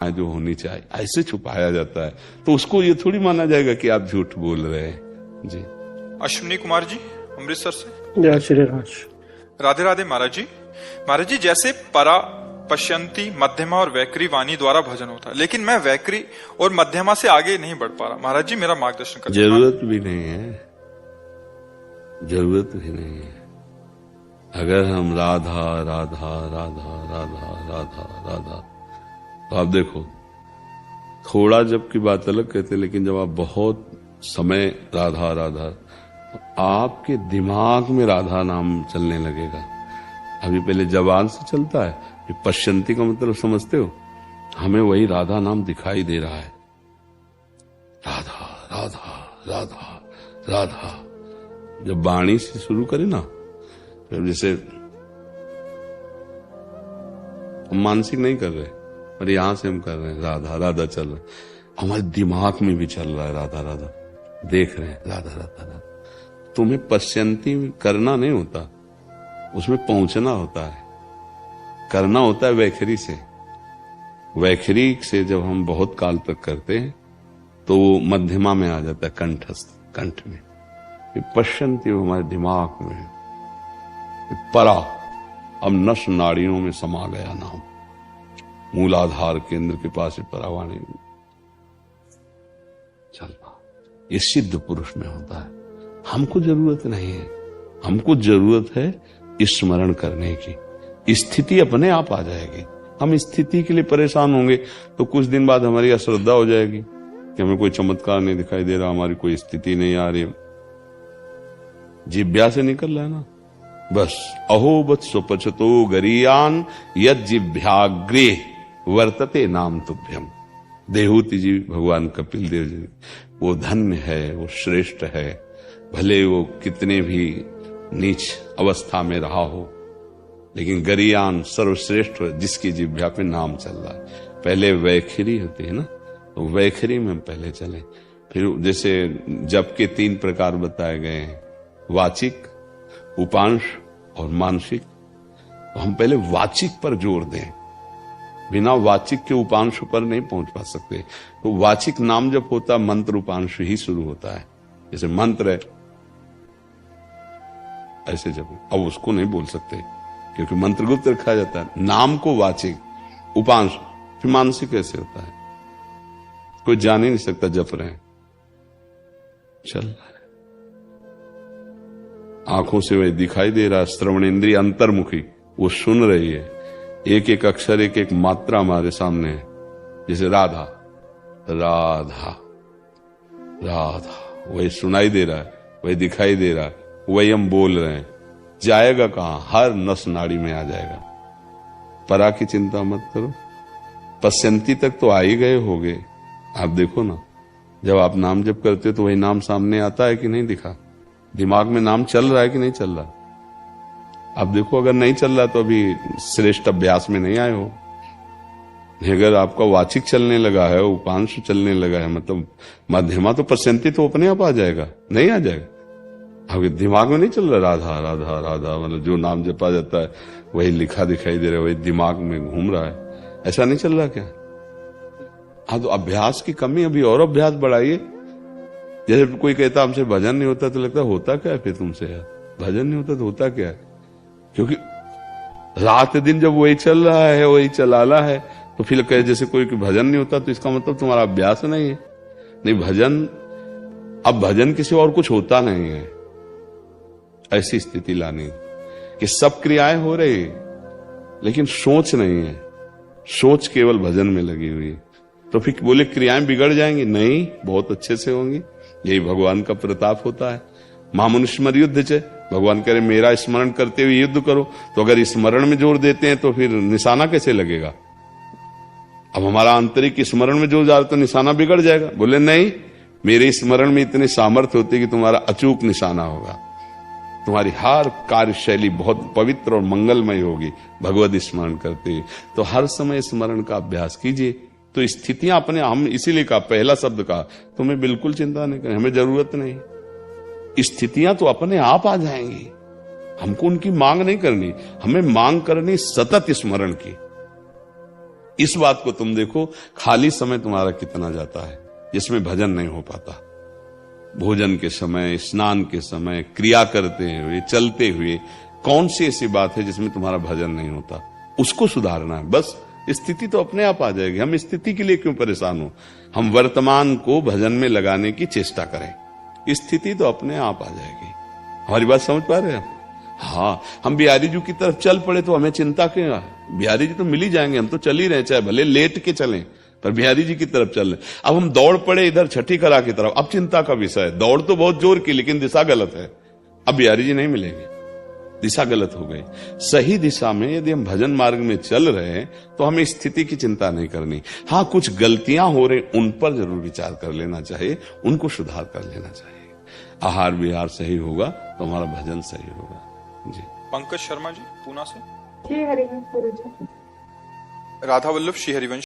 जो होनी चाहिए ऐसे छुपाया जाता है, तो उसको ये थोड़ी माना जाएगा कि आप झूठ बोल रहे हैं। जी अश्विनी कुमार जी अमृतसर से। जय श्री राज। राधे राधे महाराज जी। महाराज जी, जैसे परा, पश्यंती, मध्यमा और वैखरी वाणी द्वारा भजन होता है, लेकिन मैं वैखरी और मध्यमा से आगे नहीं बढ़ पा रहा। महाराज जी मेरा मार्गदर्शन करें। जरूरत भी नहीं है, जरूरत भी नहीं है। अगर हम राधा राधा राधा राधा राधा राधा, तो आप देखो थोड़ा जब की बात अलग कहते, लेकिन जब आप बहुत समय राधा राधा, आपके दिमाग में राधा नाम चलने लगेगा। अभी पहले जबान से चलता है, ये पश्यंती का मतलब समझते हो, हमें वही राधा नाम दिखाई दे रहा है। राधा राधा राधा राधा, जब वाणी से शुरू करे ना, तो जैसे हम मानसिक नहीं कर रहे, और यहां से हम कर रहे हैं राधा राधा चल रहे, हमारे दिमाग में भी चल रहा है राधा राधा, देख रहे हैं राधा राधा राधा। तुम्हें पश्यंती करना नहीं होता, उसमें पहुंचना होता है। करना होता है वैखरी से। वैखरी से जब हम बहुत काल तक करते हैं तो वो मध्यमा में आ जाता है, कंठस्थ, कंठ में। पश्यंती हमारे दिमाग में, परा अब नस नाड़ियों में समा गया नाम, मूलाधार केंद्र के पास ही परावाणी चलना, ये सिद्ध पुरुष में होता है। हमको जरूरत नहीं है, हमको जरूरत है स्मरण करने की। स्थिति अपने आप आ जाएगी। हम स्थिति के लिए परेशान होंगे तो कुछ दिन बाद हमारी अश्रद्धा हो जाएगी कि हमें कोई चमत्कार नहीं दिखाई दे रहा, हमारी कोई स्थिति नहीं आ रही। जिब्या से निकल रहा है ना, बस अहो बत स्वपचतो गरीयान यद जिभ्याग्रे वर्तते नाम तुभ्यम। देहूति जी भगवान कपिल देव जी, वो धन्य है, वो श्रेष्ठ है, भले वो कितने भी नीच अवस्था में रहा हो, लेकिन गरीयान सर्वश्रेष्ठ जिसकी जिभ्या पे नाम चल रहा है। पहले वैखरी होती है ना, तो वैखरी में हम पहले चले। फिर जैसे जप के 3 प्रकार बताए गए हैं, वाचिक, उपांश और मानसिक। तो हम पहले वाचिक पर जोर दें, बिना वाचिक के उपांश पर नहीं पहुंच पा सकते। तो वाचिक नाम जब होता, मंत्र उपांश ही शुरू होता है। जैसे मंत्र है ऐसे जब, अब उसको नहीं बोल सकते क्योंकि मंत्र गुप्त रखा जाता है। नाम को वाचिक, उपांश, फिर मानसिक कैसे होता है, कोई जान ही नहीं सकता। जप रहे हैं, चल रहा है, आंखों से वही दिखाई दे रहा है। श्रवण इंद्रिय अंतर्मुखी, वो सुन रही है, एक एक अक्षर, एक एक मात्रा हमारे सामने है। जैसे राधा राधा राधा, वही सुनाई दे रहा है, वही दिखाई दे रहा है, वही हम बोल रहे हैं। जाएगा कहां, हर नस नाड़ी में आ जाएगा। परा की चिंता मत करो, पश्यंती तक तो आ ही गए होगे। आप देखो ना, जब आप नाम जप करते हो तो वही नाम सामने आता है कि नहीं दिखा, दिमाग में नाम चल रहा है कि नहीं चल रहा। अब देखो, अगर नहीं चल रहा तो अभी श्रेष्ठ अभ्यास में नहीं आए हो। अगर आपका वाचिक चलने लगा है, उपांश चलने लगा है, मतलब मध्यमा तो पश्यंती तो अपने आप आ जाएगा, नहीं आ जाएगा। अब दिमाग में नहीं चल रहा राधा राधा राधा, मतलब जो नाम जपा जाता है वही लिखा दिखाई दे रहा है, वही दिमाग में घूम रहा है, ऐसा नहीं चल रहा क्या? हाँ, तो अभ्यास की कमी, अभी और अभ्यास बढ़ाइए। जैसे कोई कहता हमसे भजन नहीं होता, तो लगता होता क्या है फिर तुमसे यार, भजन नहीं होता तो होता क्या है? क्योंकि रात दिन जब वही चल रहा है, वही चलाला है, तो फिर कहे जैसे कोई भजन नहीं होता तो इसका मतलब तुम्हारा अभ्यास नहीं है। नहीं, भजन, अब भजन किसी और कुछ होता नहीं है। ऐसी स्थिति लानी कि सब क्रियाएं हो रही लेकिन सोच नहीं है, सोच केवल भजन में लगी हुई है। तो फिर बोले क्रियाएं बिगड़ जाएंगी? नहीं, बहुत अच्छे से होंगी। यही भगवान का प्रताप होता है। महामनुष्मर युद्ध चे, भगवान कह रहे मेरा स्मरण करते हुए युद्ध करो। तो अगर स्मरण में जोर देते हैं तो फिर निशाना कैसे लगेगा? अब हमारा आंतरिक स्मरण में जोर जा तो निशाना बिगड़ जाएगा। बोले नहीं, मेरे स्मरण में इतनी सामर्थ्य होती है कि तुम्हारा अचूक निशाना होगा, तुम्हारी हर कार्यशैली बहुत पवित्र और मंगलमय होगी भगवत स्मरण करते हुए। तो हर समय स्मरण का अभ्यास कीजिए, तो स्थितियां अपने, हम इसीलिए कहा, पहला शब्द कहा, तुम्हें बिल्कुल चिंता नहीं करनी, हमें जरूरत नहीं। स्थितियां तो अपने आप आ जाएंगी, हमको उनकी मांग नहीं करनी। हमें मांग करनी सतत स्मरण की। इस बात को तुम देखो, खाली समय तुम्हारा कितना जाता है जिसमें भजन नहीं हो पाता। भोजन के समय, स्नान के समय, क्रिया करते हुए, चलते हुए, कौन सी ऐसी बात है जिसमें तुम्हारा भजन नहीं होता? उसको सुधारना है। बस स्थिति तो अपने आप आ जाएगी। हम स्थिति के लिए क्यों परेशान हो? हम वर्तमान को भजन में लगाने की चेष्टा करें, स्थिति तो अपने आप आ जाएगी। हमारी बात समझ पा रहे हैं आप? हाँ, हम बिहारी जी की तरफ चल पड़े तो हमें चिंता क्यों है? बिहारी जी तो मिल ही जाएंगे, हम तो चल ही रहे, चाहे भले लेट के चलें, पर बिहारी जी की तरफ चल रहे। अब हम दौड़ पड़े इधर छठी कला की तरफ, अब चिंता का विषय है। दौड़ तो बहुत जोर की, लेकिन दिशा गलत है। अब बिहारी जी नहीं मिलेंगे, दिशा गलत हो गई। सही दिशा में यदि हम भजन मार्ग में चल रहे हैं तो हमें स्थिति की चिंता नहीं करनी। हाँ, कुछ गलतियां हो रही, उन पर जरूर विचार कर लेना चाहिए, उनको सुधार कर लेना चाहिए। आहार विहार सही होगा तो हमारा भजन सही होगा। जी। पंकज शर्मा जी, पूना से। श्री हरिवंश गुरुजी। राधा वल्लभ श्री हरिवंश